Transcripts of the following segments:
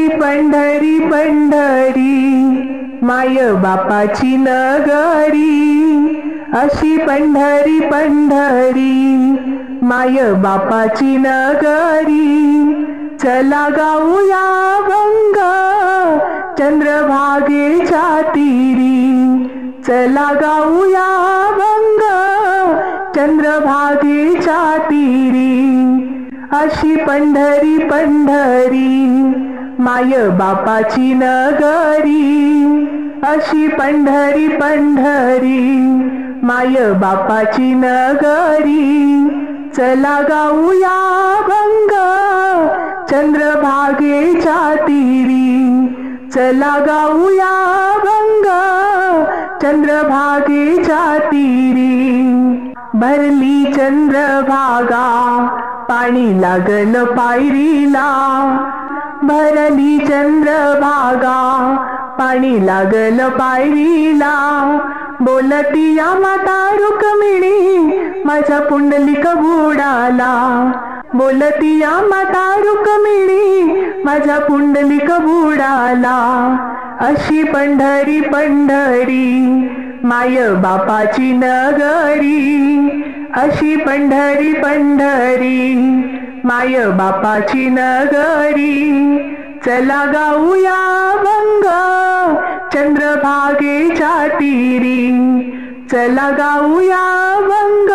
अशी पंढरी पंढरी माय बापाची नगरी, अशी पंढरी पंढरी माय बापाची नगरी. चला गाऊया भंग चंद्रभागेच्या तीरी, चला गाऊया भंग चंद्रभागेच्या तीरी. अशी पंढरी पंढरी माय बापाची नगरी, अशी पंढरी पंढरी माय बापाची नगरी. चला गाऊया भंग चंद्रभागेच्या तीरी, चला गाऊया भंग चंद्रभागेच्या तीरी. भरली चंद्रभागा पाणी लागल पायरीला, भरली चंद्रभागा पाणी लागल पायरीला. बोलती या माता रुक्मिणी माझा पुंडलिक बुडाला, बोलती या माता रुक्मिणी माझा पुंडलिक बुडाला. अशी पंढरी पंढरी माय बापाची नगरी, अशी पंढरी पंढरी माय बापाची नगरी. चला गाऊया भंग चंद्रभागेच्या तीरी, चला गाऊया भंग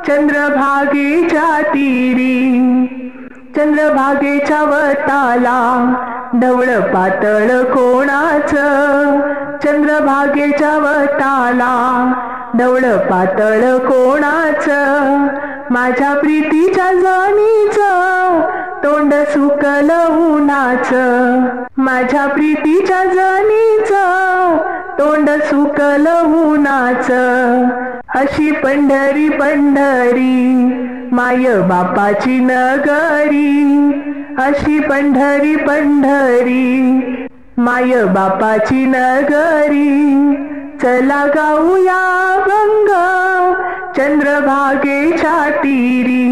चंद्रभागेच्या तीरी. चंद्रभागेच्या वताला ढवळ पातळ कोणाचं, चंद्रभागेच्या वताला ढवळ पातळ कोणाचं. माझ्या प्रीतीच्या जणीचं तोंड सुकल उन्हाचं, माझ्या प्रीतीच्या जणीचं तोंड सुकल उन्हाचं. अशी पंढरी पंढरी माय बापाची नगरी, अशी पंढरी पंढरी माय बापाची नगरी. चला गाऊया भंग चंद्रभागेच्या तीरी,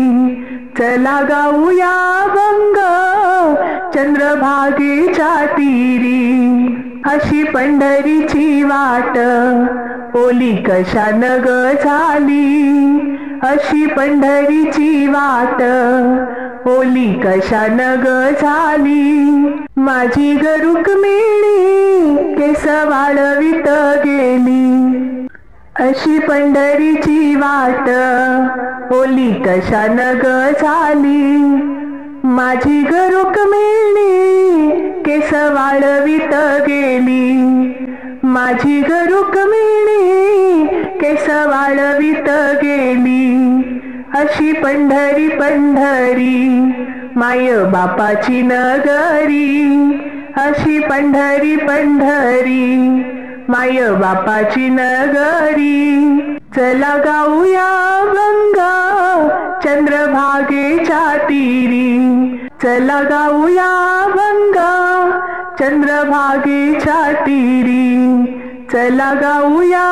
चला गाऊया भंग चंद्रभागेच्या तीरी. अशी पंढरीची वाट ओली कशानं ग झाली, अशी पंढरीची वाट ओली कशानं ग झाली. माझी ग रुक्मिणी केस वाळवीत गेली, अशी पंढरीची वाट ओली कशानं ग झाली. माझी ग रुक्मिणी केस वाळवीत गेली, माझी ग रुक्मिणी केस वाळवीत गेली. अशी पंढरी पंढरी माय बापाची नगरी, अशी पंढरी पंढरी माय बापाची नगरी. चला गाऊया भंग चंद्रभागेच्या तीरी, चला गाऊया भंग चंद्रभागेच्या तीरी, चला गाऊया